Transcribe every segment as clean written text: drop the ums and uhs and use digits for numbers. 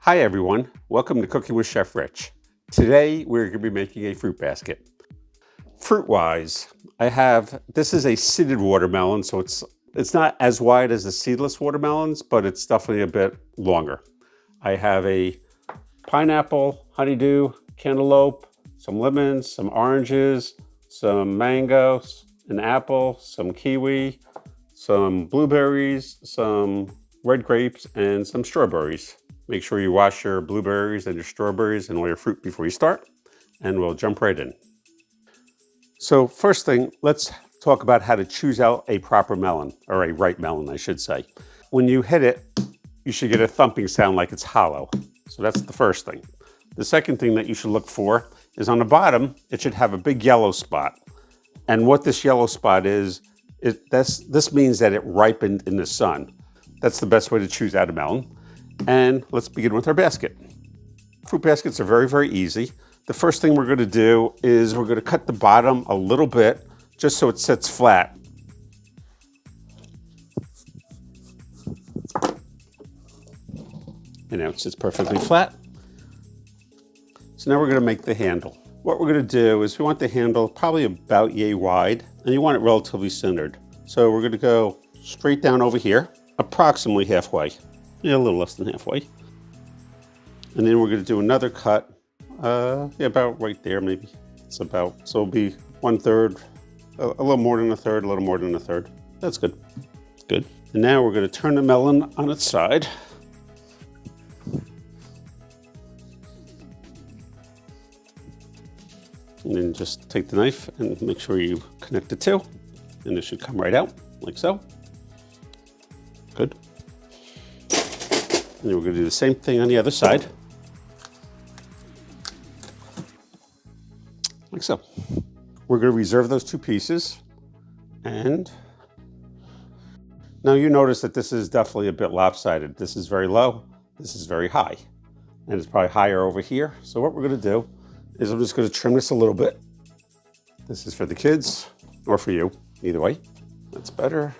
Hi everyone, welcome to Cooking with Chef Rich. Today we're going to be making a fruit basket. Fruit-wise, this is a seeded watermelon, so it's not as wide as the seedless watermelons, but it's definitely a bit longer. I have a pineapple, honeydew, cantaloupe, some lemons, some oranges, some mangoes, an apple, some kiwi, some blueberries, some red grapes, and some strawberries. Make sure you wash your blueberries and your strawberries and all your fruit before you start, and we'll jump right in. So first thing, let's talk about how to choose out a proper melon, or a ripe melon, I should say. When you hit it, you should get a thumping sound like it's hollow. So that's the first thing. The second thing that you should look for is on the bottom, it should have a big yellow spot. And what this yellow spot is, this means that it ripened in the sun. That's the best way to choose out a melon. And let's begin with our basket. Fruit baskets are very, very easy. The first thing we're going to do is we're going to cut the bottom a little bit just so it sits flat. And now it sits perfectly flat. So now we're going to make the handle. What we're going to do is we want the handle probably about yay wide, and you want it relatively centered. So we're going to go straight down over here, approximately halfway. Yeah, a little less than halfway. And then we're going to do another cut, about right there maybe. So it'll be 1/3, a little more than a third, a little more than a third. That's good. Good. And now we're going to turn the melon on its side. And then just take the knife and make sure you connect the two. And it should come right out, like so. Good. And then we're going to do the same thing on the other side. Like so. We're going to reserve those two pieces. And now you notice that this is definitely a bit lopsided. This is very low, this is very high. And it's probably higher over here. So what we're going to do is I'm just going to trim this a little bit. This is for the kids, or for you, either way. That's better.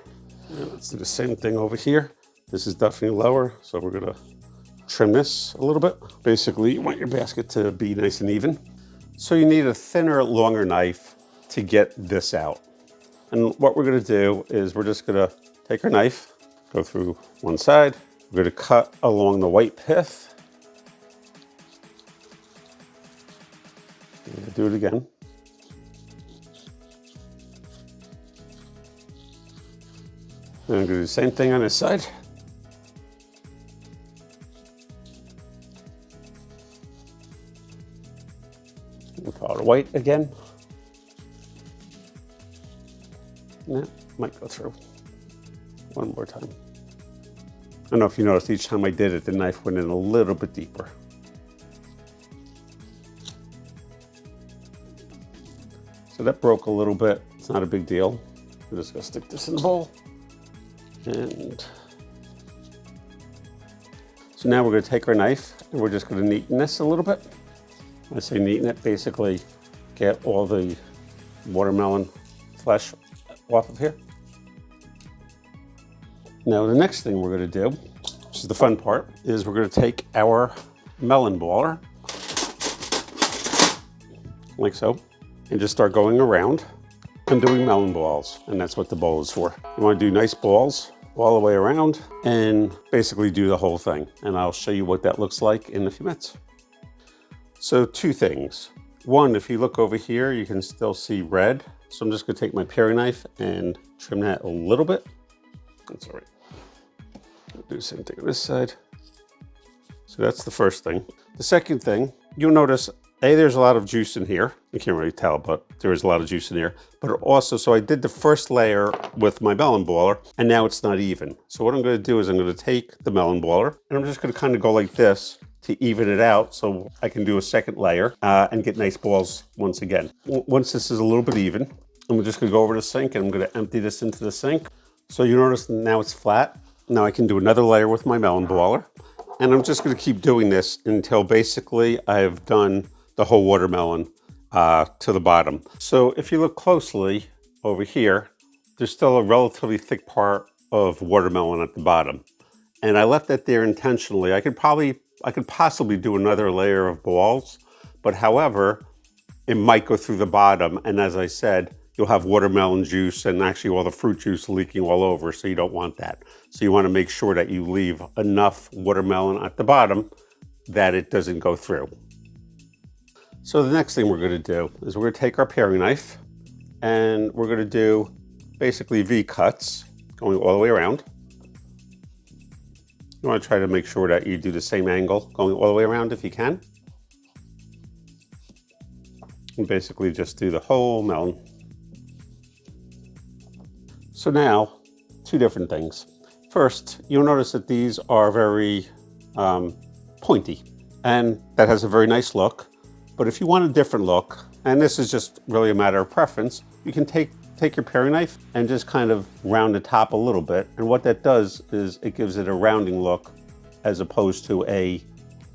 And let's do the same thing over here. This is definitely lower, so we're gonna trim this a little bit. Basically, you want your basket to be nice and even. So you need a thinner, longer knife to get this out. And what we're gonna do is we're just gonna take our knife, go through one side. We're gonna cut along the white pith. Do it again. And I'm gonna do the same thing on this side. We'll follow the white again. And that might go through one more time. I don't know if you noticed, each time I did it, the knife went in a little bit deeper. So that broke a little bit. It's not a big deal. I'm just gonna stick this in the bowl. And so now we're gonna take our knife and we're just gonna neaten this a little bit. When I say neaten it, basically get all the watermelon flesh off of here. Now the next thing we're gonna do, which is the fun part, is we're gonna take our melon baller, like so, and just start going around and doing melon balls. And that's what the bowl is for. You wanna do nice balls all the way around and basically do the whole thing. And I'll show you what that looks like in a few minutes. So two things. One, if you look over here, you can still see red. So I'm just gonna take my paring knife and trim that a little bit. That's all right. I'll do the same thing on this side. So that's the first thing. The second thing, you'll notice, there's a lot of juice in here. You can't really tell, but there is a lot of juice in here. But also, so I did the first layer with my melon baller, and now it's not even. So what I'm gonna do is I'm gonna take the melon baller, and I'm just gonna kind of go like this to even it out so I can do a second layer and get nice balls once again. Once this is a little bit even, I'm just gonna go over to the sink and I'm gonna empty this into the sink. So you notice now it's flat. Now I can do another layer with my melon baller. And I'm just gonna keep doing this until basically I've done the whole watermelon to the bottom. So if you look closely over here, there's still a relatively thick part of watermelon at the bottom. And I left that there intentionally. I could probably I could possibly do another layer of balls, but however, it might go through the bottom. And as I said, you'll have watermelon juice and actually all the fruit juice leaking all over, so you don't want that. So you want to make sure that you leave enough watermelon at the bottom that it doesn't go through. So the next thing we're going to do is we're going to take our paring knife and we're going to do basically V cuts going all the way around. You want to try to make sure that you do the same angle going all the way around if you can. And basically just do the whole melon. So now, two different things. First, you'll notice that these are very pointy, and that has a very nice look. But if you want a different look, and this is just really a matter of preference, you can take your paring knife and just kind of round the top a little bit. And what that does is it gives it a rounding look as opposed to a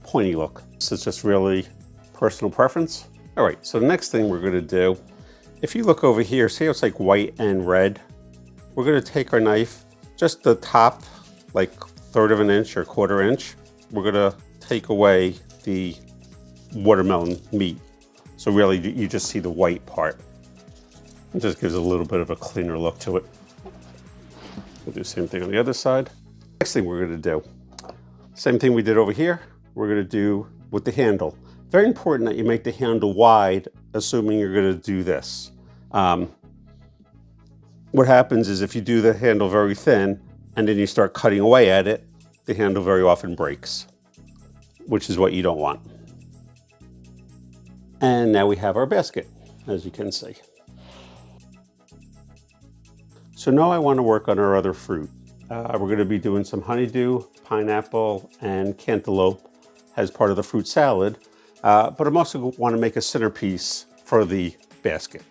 pointy look. So it's just really personal preference. All right, so the next thing we're gonna do, if you look over here, see how it's like white and red? We're gonna take our knife, just the top, like 1/3 of an inch or 1/4 inch. We're gonna take away the watermelon meat. So really you just see the white part. It just gives a little bit of a cleaner look to it. We'll do the same thing on the other side. Next thing we're gonna do, same thing we did over here, we're gonna do with the handle. Very important that you make the handle wide, assuming you're gonna do this. What happens is if you do the handle very thin and then you start cutting away at it, the handle very often breaks, which is what you don't want. And now we have our basket, as you can see. So now I want to work on our other fruit. We're going to be doing some honeydew, pineapple, and cantaloupe as part of the fruit salad. But I'm also want to make a centerpiece for the basket.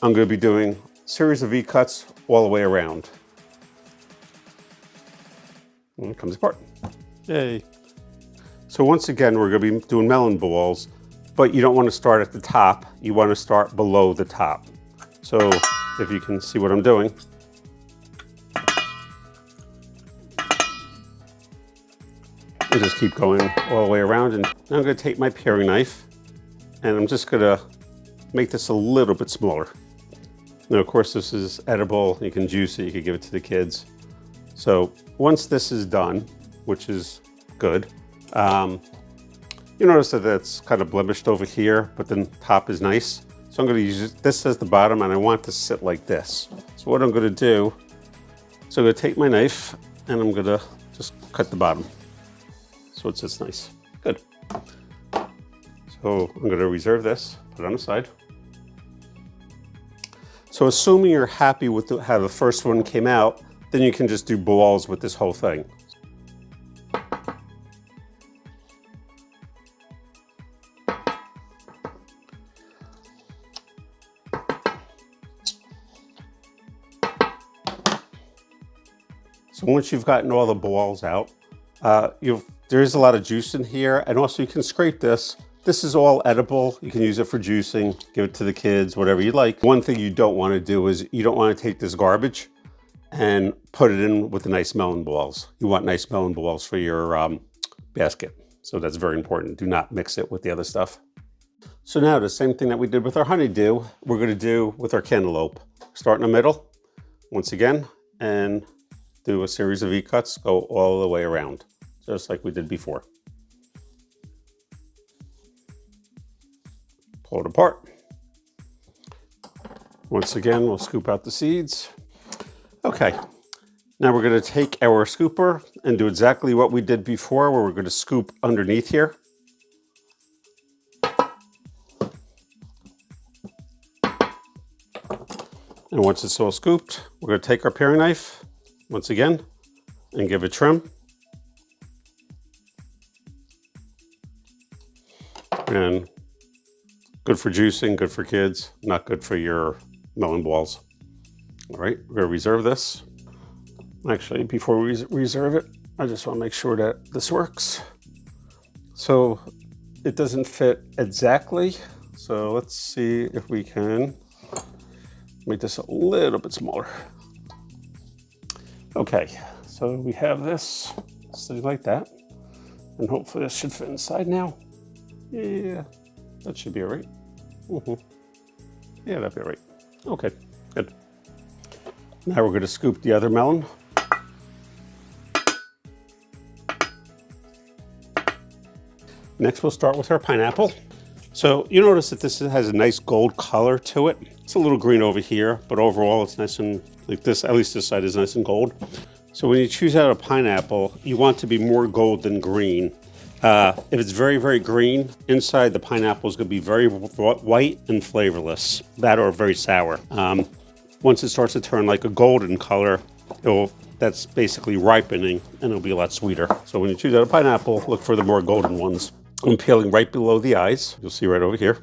I'm going to be doing a series of V-cuts all the way around. And it comes apart. Yay. So once again, we're going to be doing melon balls, but you don't want to start at the top. You want to start below the top. So if you can see what I'm doing, and just keep going all the way around. And now I'm going to take my paring knife and I'm just going to make this a little bit smaller. Now, of course, this is edible. You can juice it, you can give it to the kids. So once this is done, which is good, you notice that it's kind of blemished over here, but the top is nice. So I'm going to use this as the bottom and I want to sit like this. So what I'm going to do, so I'm going to take my knife and I'm going to just cut the bottom. So it sits nice. Good. So I'm going to reserve this, put it on the side. So assuming you're happy with how the first one came out, then you can just do balls with this whole thing. So once you've gotten all the balls out, there is a lot of juice in here, and also you can scrape this. This is all edible. You can use it for juicing, give it to the kids, whatever you like. One thing you don't want to do is you don't want to take this garbage and put it in with the nice melon balls. You want nice melon balls for your basket. So that's very important. Do not mix it with the other stuff. So now the same thing that we did with our honeydew, we're going to do with our cantaloupe. Start in the middle, once again, and do a series of V-cuts, go all the way around, just like we did before. Pull it apart. Once again, we'll scoop out the seeds. Okay, now we're going to take our scooper and do exactly what we did before, where we're going to scoop underneath here. And once it's all scooped, we're going to take our paring knife, once again, and give it a trim. And good for juicing, good for kids, not good for your melon balls. All right, we're gonna reserve this. Actually, before we reserve it, I just wanna make sure that this works. So it doesn't fit exactly. So let's see if we can make this a little bit smaller. Okay, so we have this, something like that. And hopefully this should fit inside now. Yeah, that should be all right. Yeah, that'd be all right. Okay, good. Now we're going to scoop the other melon. Next, we'll start with our pineapple. So you notice that this has a nice gold color to it. It's a little green over here, but overall it's nice and like this, at least this side is nice and gold. So when you choose out a pineapple, you want to be more gold than green. If it's very, very green, inside the pineapple is going to be very white and flavorless, that or very sour. Once it starts to turn like a golden color, that's basically ripening and it'll be a lot sweeter. So when you choose out a pineapple, look for the more golden ones. I'm peeling right below the eyes. You'll see right over here.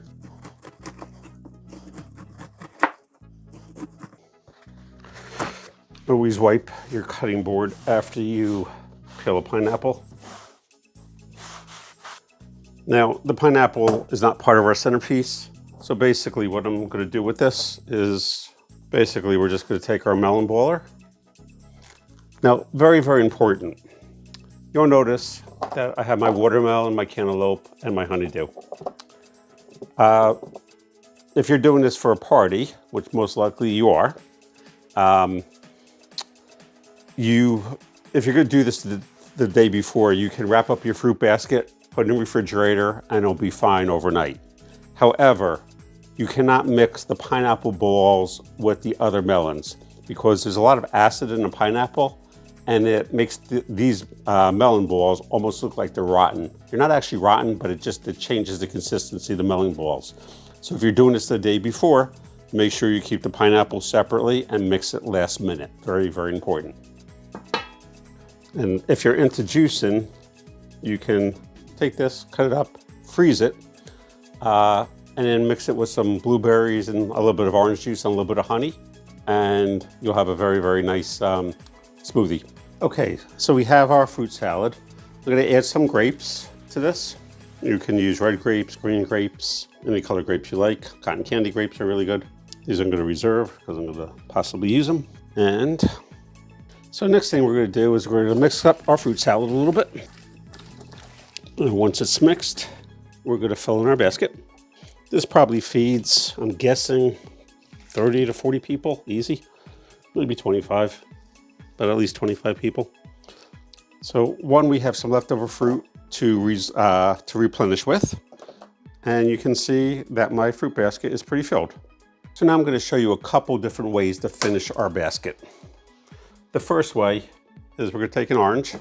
Always wipe your cutting board after you peel a pineapple. Now, the pineapple is not part of our centerpiece. So basically what I'm going to do with this is basically we're just going to take our melon baller. Now, very, very important. You'll notice that I have my watermelon, my cantaloupe, and my honeydew. If you're doing this for a party, which most likely you are, if you're going to do this the day before, you can wrap up your fruit basket, put it in the refrigerator, and it'll be fine overnight. However, you cannot mix the pineapple balls with the other melons because there's a lot of acid in the pineapple, and it makes these melon balls almost look like they're rotten. They're not actually rotten, but it changes the consistency of the melon balls. So if you're doing this the day before, make sure you keep the pineapple separately and mix it last minute. Very, very important. And if you're into juicing, you can take this, cut it up, freeze it, and then mix it with some blueberries and a little bit of orange juice and a little bit of honey, and you'll have a very, very nice smoothie. Okay, so we have our fruit salad. We're going to add some grapes to this. You can use red grapes, green grapes, any color grapes you like. Cotton candy grapes are really good. These I'm going to reserve because I'm going to possibly use them. And so next thing we're going to do is we're going to mix up our fruit salad a little bit. And once it's mixed, we're going to fill in our basket. This probably feeds, I'm guessing, 30 to 40 people, easy. Maybe 25. But at least 25 people. So one, we have some leftover fruit to replenish with. And you can see that my fruit basket is pretty filled. So now I'm going to show you a couple different ways to finish our basket. The first way is we're going to take an orange.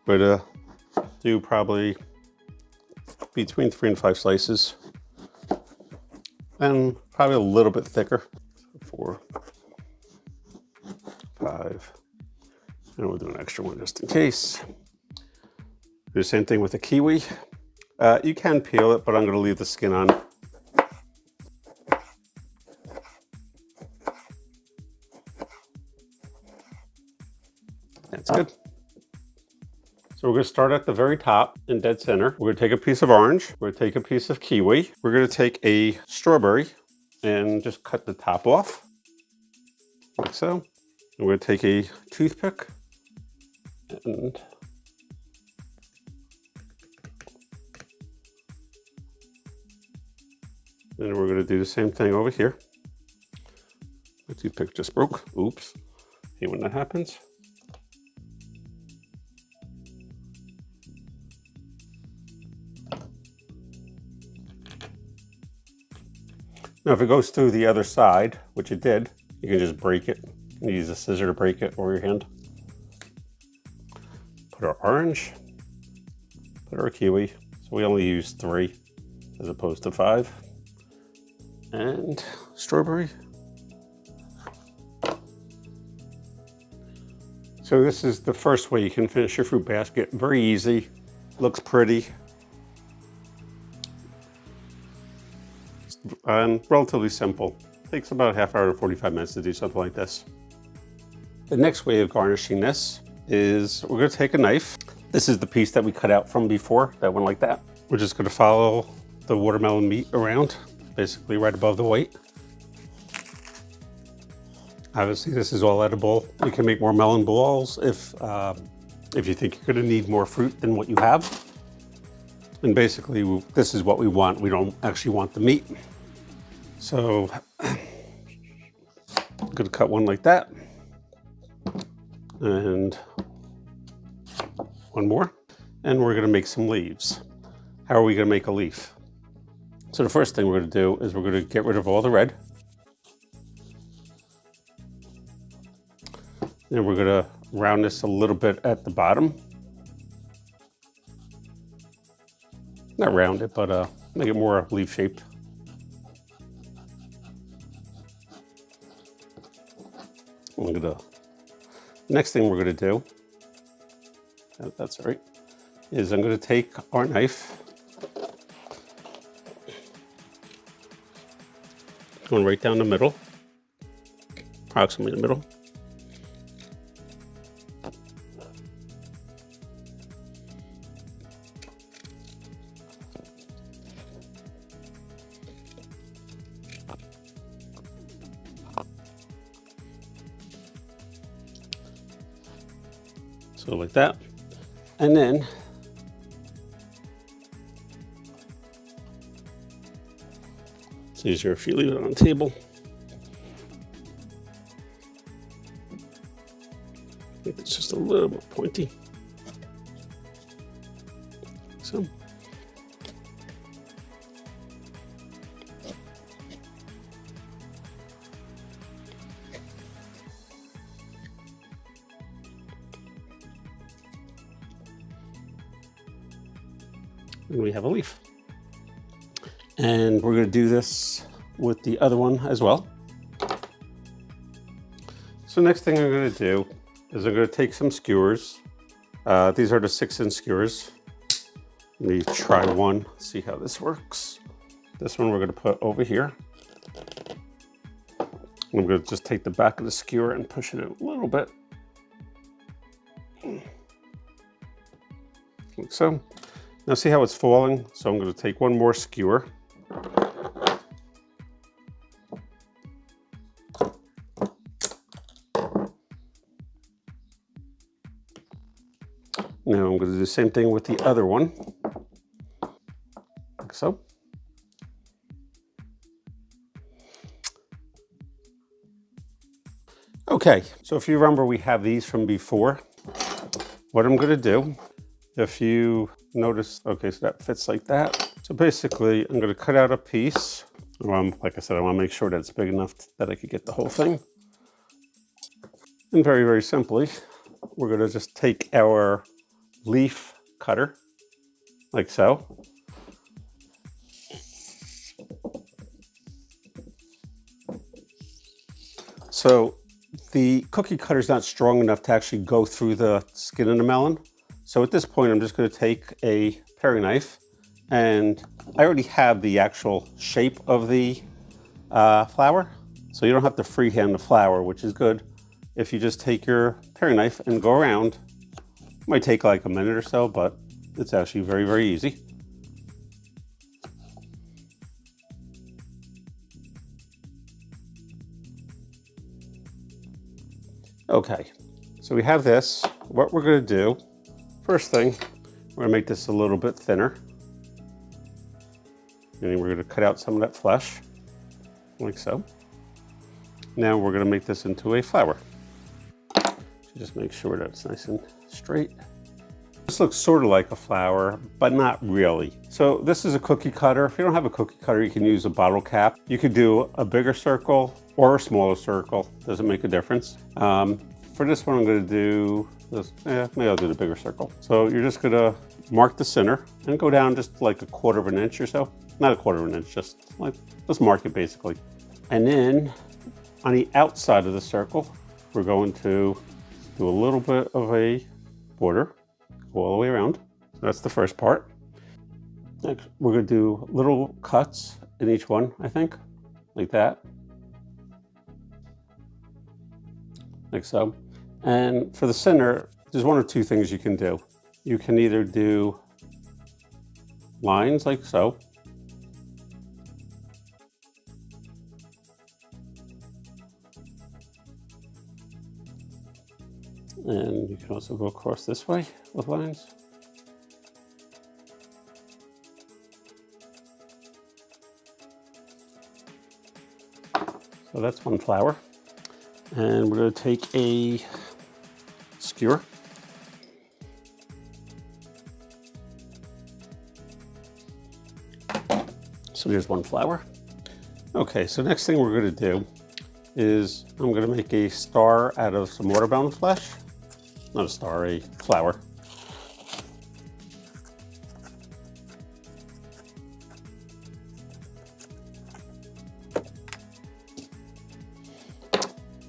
We're going to do probably between 3 and 5 slices. And probably a little bit thicker. 4, 5, and we'll do an extra one just in case. Do the same thing with the kiwi. You can peel it, but I'm going to leave the skin on. That's good. So we're going to start at the very top in dead center. We're going to take a piece of orange. We're going to take a piece of kiwi. We're going to take a strawberry and just cut the top off, like so. I'm going to take a toothpick and then we're going to do the same thing over here. The toothpick just broke. Oops. Hate when that happens. Now if it goes through the other side, which it did, you can just break it. You use a scissor to break it or your hand. Put our orange, put our kiwi. So we only use 3 as opposed to 5. And strawberry. So this is the first way you can finish your fruit basket. Very easy, looks pretty, and relatively simple. Takes about a half hour to 45 minutes to do something like this. The next way of garnishing this is we're going to take a knife. This is the piece that we cut out from before, that went like that. We're just going to follow the watermelon meat around, basically right above the weight. Obviously this is all edible. You can make more melon balls if if you think you're gonna need more fruit than what you have. And basically, this is what we want. We don't actually want the meat. So I'm gonna cut one like that. And one more. And we're gonna make some leaves. How are we gonna make a leaf? So the first thing we're gonna do is we're gonna get rid of all the red. Then we're gonna round this a little bit at the bottom. Not round it, but make it more leaf shaped. Next thing we're gonna do, that's all right, is I'm gonna take our knife, going right down the middle, approximately the middle. So like that. And then it's easier if you leave it on the table. Make it just a little bit pointy. So. And we have a leaf. And we're going to do this with the other one as well. So next thing I'm going to do is I'm going to take some skewers. These are the 6-inch skewers. Let me try one, see how this works. This one we're going to put over here. I'm going to just take the back of the skewer and push it in a little bit. Like so. Now see how it's falling? So I'm going to take one more skewer. Now I'm going to do the same thing with the other one, like so. Okay, so if you remember, we have these from before. What I'm going to do, if you notice, okay, so that fits like that. So basically, I'm going to cut out a piece. Like I said, I want to make sure that it's big enough that I could get the whole thing. And very, very simply, we're going to just take our leaf cutter, like so. So the cookie cutter is not strong enough to actually go through the skin of the melon. So at this point, I'm just going to take a paring knife, and I already have the actual shape of the flower. So you don't have to freehand the flower, which is good. If you just take your paring knife and go around, it might take like a minute or so, but it's actually very, very easy. Okay, so we have this. What we're going to do, first thing, we're going to make this a little bit thinner. And then we're going to cut out some of that flesh, like so. Now we're going to make this into a flower. So just make sure that it's nice and straight. This looks sort of like a flower, but not really. So this is a cookie cutter. If you don't have a cookie cutter, you can use a bottle cap. You could do a bigger circle or a smaller circle. Doesn't make a difference. For this one, I'm going to do this. Maybe I'll do the bigger circle. So you're just going to mark the center and go down just like a 1/4 of an inch or so. Not a 1/4 of an inch, just mark it basically. And then on the outside of the circle, we're going to do a little bit of a border all the way around. So that's the first part. Next, we're going to do little cuts in each one, I think, like that. Like so. And for the center, there's one or two things you can do. You can either do lines like so, And you can also go across this way with lines. So that's one flower. And we're going to take a skewer. So here's one flower. Okay, so next thing we're going to do is I'm going to make a star out of some watermelon flesh. Not a star, a flower.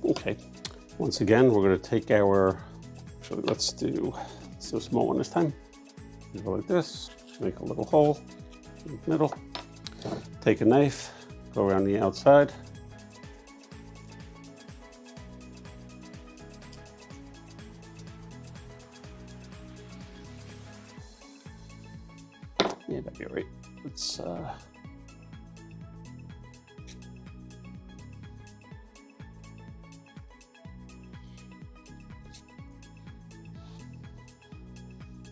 Okay, once again, we're going to take our, actually let's do a small one this time. Go like this, make a little hole in the middle. Take a knife, go around the outside. Yeah, that'd be all right. Let's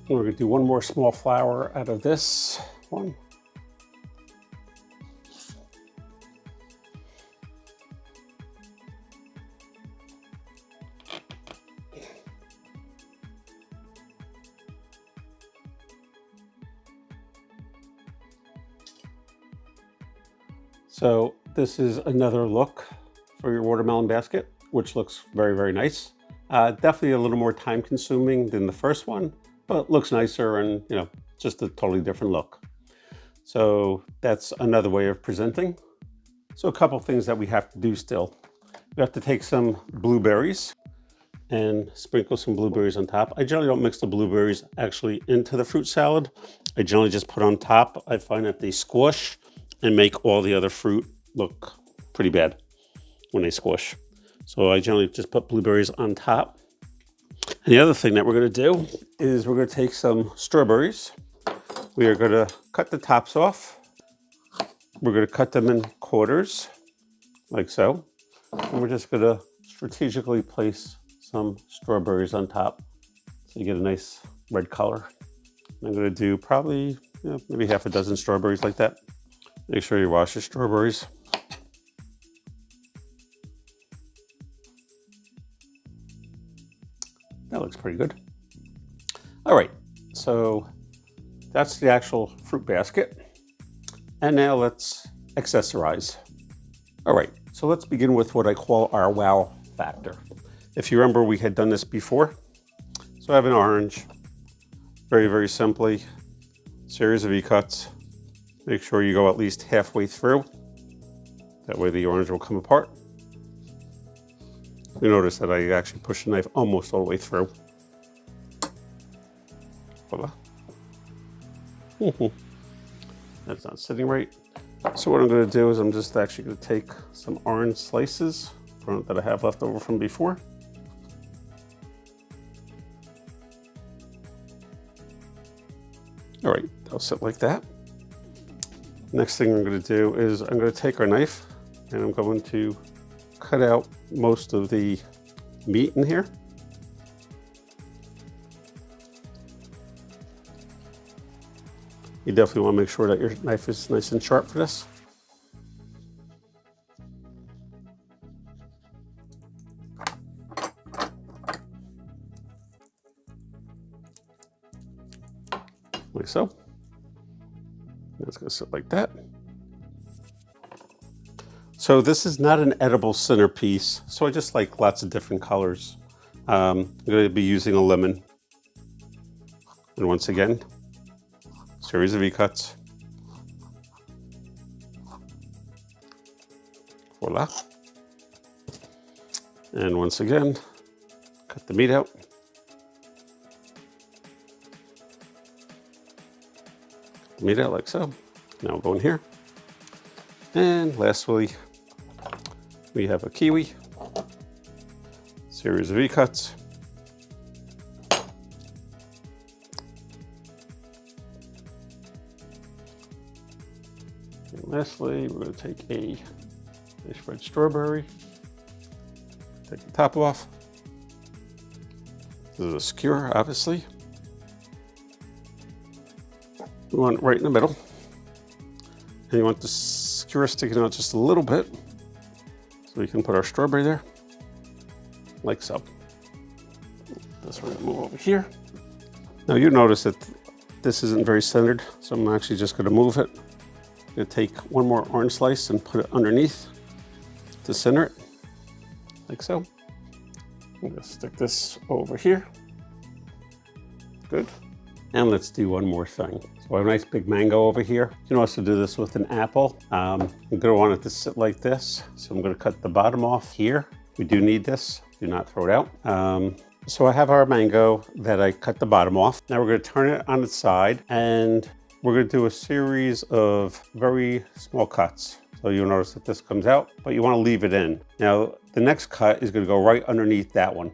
we're going to do one more small flower out of this one. So this is another look for your watermelon basket, which looks very, very nice. Definitely a little more time consuming than the first one, but looks nicer and, you know, just a totally different look. So that's another way of presenting. So a couple things that we have to do still. We have to take some blueberries and sprinkle some blueberries on top. I generally don't mix the blueberries actually into the fruit salad. I generally just put on top. I find that they squash and make all the other fruit look pretty bad when they squish. So I generally just put blueberries on top. And the other thing that we're going to do is we're going to take some strawberries. We are going to cut the tops off. We're going to cut them in quarters, like so. And we're just going to strategically place some strawberries on top so you get a nice red color. I'm going to do probably maybe half a dozen strawberries like that. Make sure you wash your strawberries. That looks pretty good. All right, so that's the actual fruit basket. And now let's accessorize. All right, so let's begin with what I call our wow factor. If you remember, we had done this before. So I have an orange, very, very simply, series of E-cuts. Make sure you go at least halfway through. That way the orange will come apart. You notice that I actually push the knife almost all the way through. Voila. That's not sitting right. So what I'm going to do is I'm just actually going to take some orange slices that I have left over from before. All right, they'll sit like that. Next thing I'm going to do is I'm going to take our knife and I'm going to cut out most of the meat in here. You definitely want to make sure that your knife is nice and sharp for this. Like so. It's going to sit like that. So this is not an edible centerpiece, so I just like lots of different colors. I'm going to be using a lemon. And once again, series of E-cuts. Voila. And once again, cut the meat out. Meat out like so. Now we'll go in here. And lastly, we have a kiwi, series of E-cuts. And lastly, we're going to take a nice red strawberry, take the top off. This is a skewer, obviously. We want it right in the middle. And you want the skewer sticking out just a little bit. So we can put our strawberry there, like so. This we're gonna move over here. Now you notice that this isn't very centered, so I'm actually just gonna move it. I'm gonna take one more orange slice and put it underneath to center it, like so. I'm gonna stick this over here. Good. And let's do one more thing. So I have a nice big mango over here. You can also do this with an apple. I'm gonna want it to sit like this. So I'm gonna cut the bottom off here. We do need this, do not throw it out. So I have our mango that I cut the bottom off. Now we're gonna turn it on its side and we're gonna do a series of very small cuts. So you'll notice that this comes out, but you wanna leave it in. Now, the next cut is gonna go right underneath that one.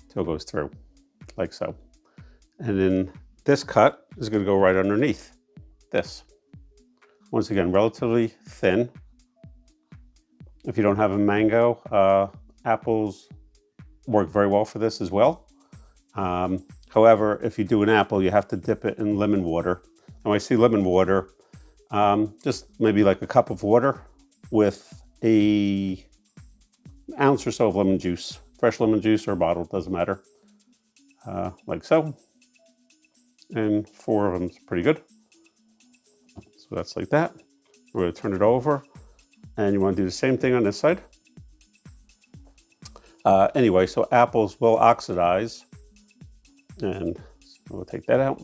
Till it goes through, like so. And then this cut is gonna go right underneath this. Once again, relatively thin. If you don't have a mango, apples work very well for this as well. However, if you do an apple, you have to dip it in lemon water. And when I say lemon water, just maybe like a cup of water with an ounce or so of lemon juice. Fresh lemon juice or bottled, doesn't matter. Like so. And 4 of them is pretty good. So that's like that. We're gonna turn it over. And you wanna do the same thing on this side. Anyway, so apples will oxidize. And we'll take that out.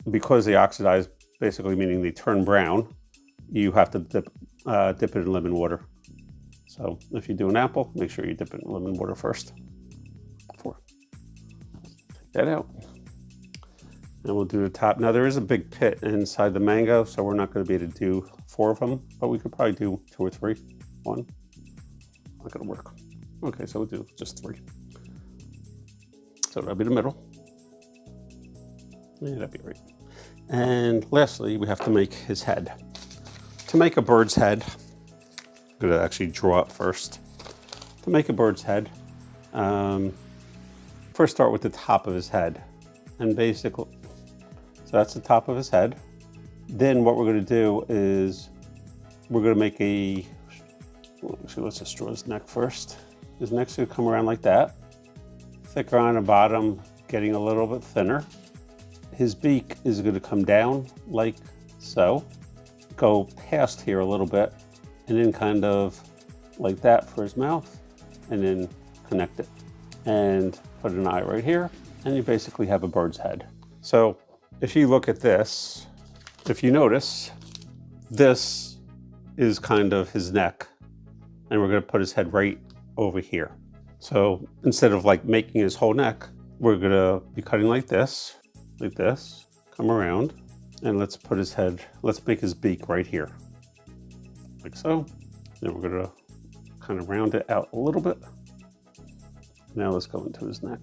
Because they oxidize, basically meaning they turn brown, you have to dip it in lemon water. So if you do an apple, make sure you dip it in lemon water first. Take that out. And we'll do the top. Now there is a big pit inside the mango, so we're not gonna be able to do 4 of them, but we could probably do 2 or 3. 1, not gonna work. Okay, so we'll do just 3. So that'll be the middle. Yeah, that'd be right. And lastly, we have to make his head. To make a bird's head, I'm gonna actually draw it first. To make a bird's head, first start with the top of his head. And basically, so that's the top of his head. Then what we're gonna do is, we're gonna make let's just draw his neck first. His neck's gonna come around like that. Thicker on the bottom, getting a little bit thinner. His beak is gonna come down like so. Go past here a little bit, and then kind of like that for his mouth, and then connect it. And put an eye right here, and you basically have a bird's head. So if you look at this, if you notice, this is kind of his neck, and we're gonna put his head right over here. So instead of like making his whole neck, we're gonna be cutting like this, come around, and let's put his head, let's make his beak right here, like so. Then we're gonna kind of round it out a little bit. Now let's go into his neck.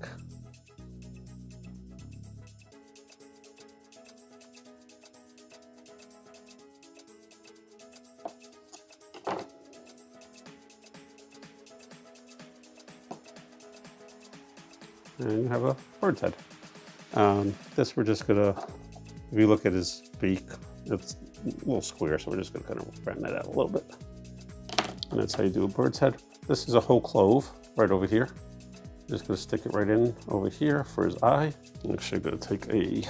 And you have a bird's head. This we're just gonna, if you look at his beak, it's a little square, so we're just gonna kind of round that out a little bit. And that's how you do a bird's head. This is a whole clove right over here. Just gonna stick it right in over here for his eye. I'm actually gonna take a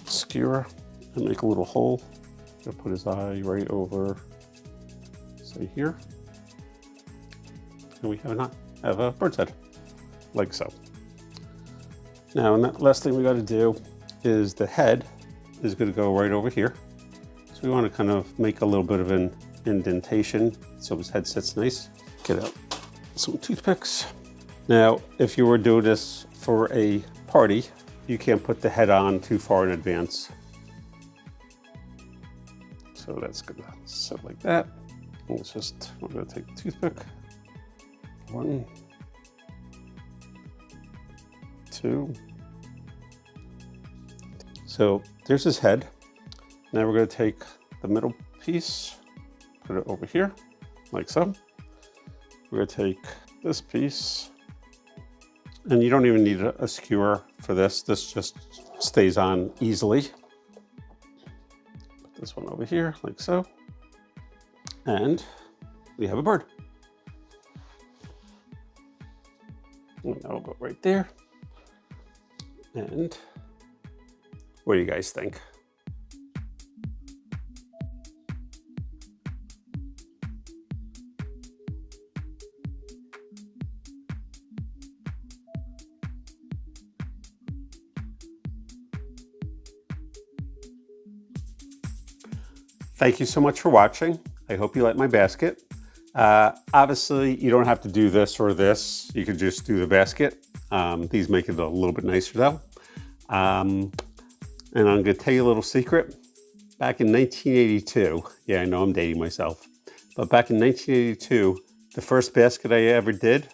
skewer and make a little hole. Gonna put his eye right over, say here. And we have a bird's head, like so. Now, and that last thing we gotta do is the head is gonna go right over here. So we wanna kind of make a little bit of an indentation so his head sits nice. Get out some toothpicks. Now, if you were doing this for a party, you can't put the head on too far in advance. So that's gonna sit like that. And it's just, we're gonna take a toothpick. 1, 2. So there's his head. Now we're going to take the middle piece, put it over here, like so. We're going to take this piece, and you don't even need a skewer for this. This just stays on easily. Put this one over here, like so. And we have a bird. And that'll go right there. And what do you guys think? Thank you so much for watching. I hope you like my basket. Obviously, you don't have to do this or this. You could just do the basket. These make it a little bit nicer though. And I'm gonna tell you a little secret. Back in 1982, yeah, I know I'm dating myself, but back in 1982, the first basket I ever did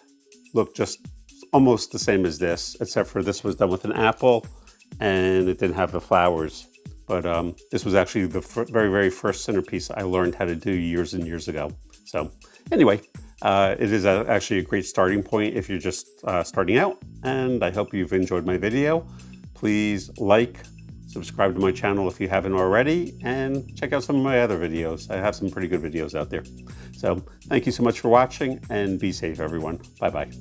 looked just almost the same as this, except for this was done with an apple and it didn't have the flowers. But this was actually the very, very first centerpiece I learned how to do years and years ago. So anyway, it is actually a great starting point if you're just starting out. And I hope you've enjoyed my video. Please like, subscribe to my channel if you haven't already, and check out some of my other videos. I have some pretty good videos out there. So thank you so much for watching, and be safe, everyone. Bye-bye.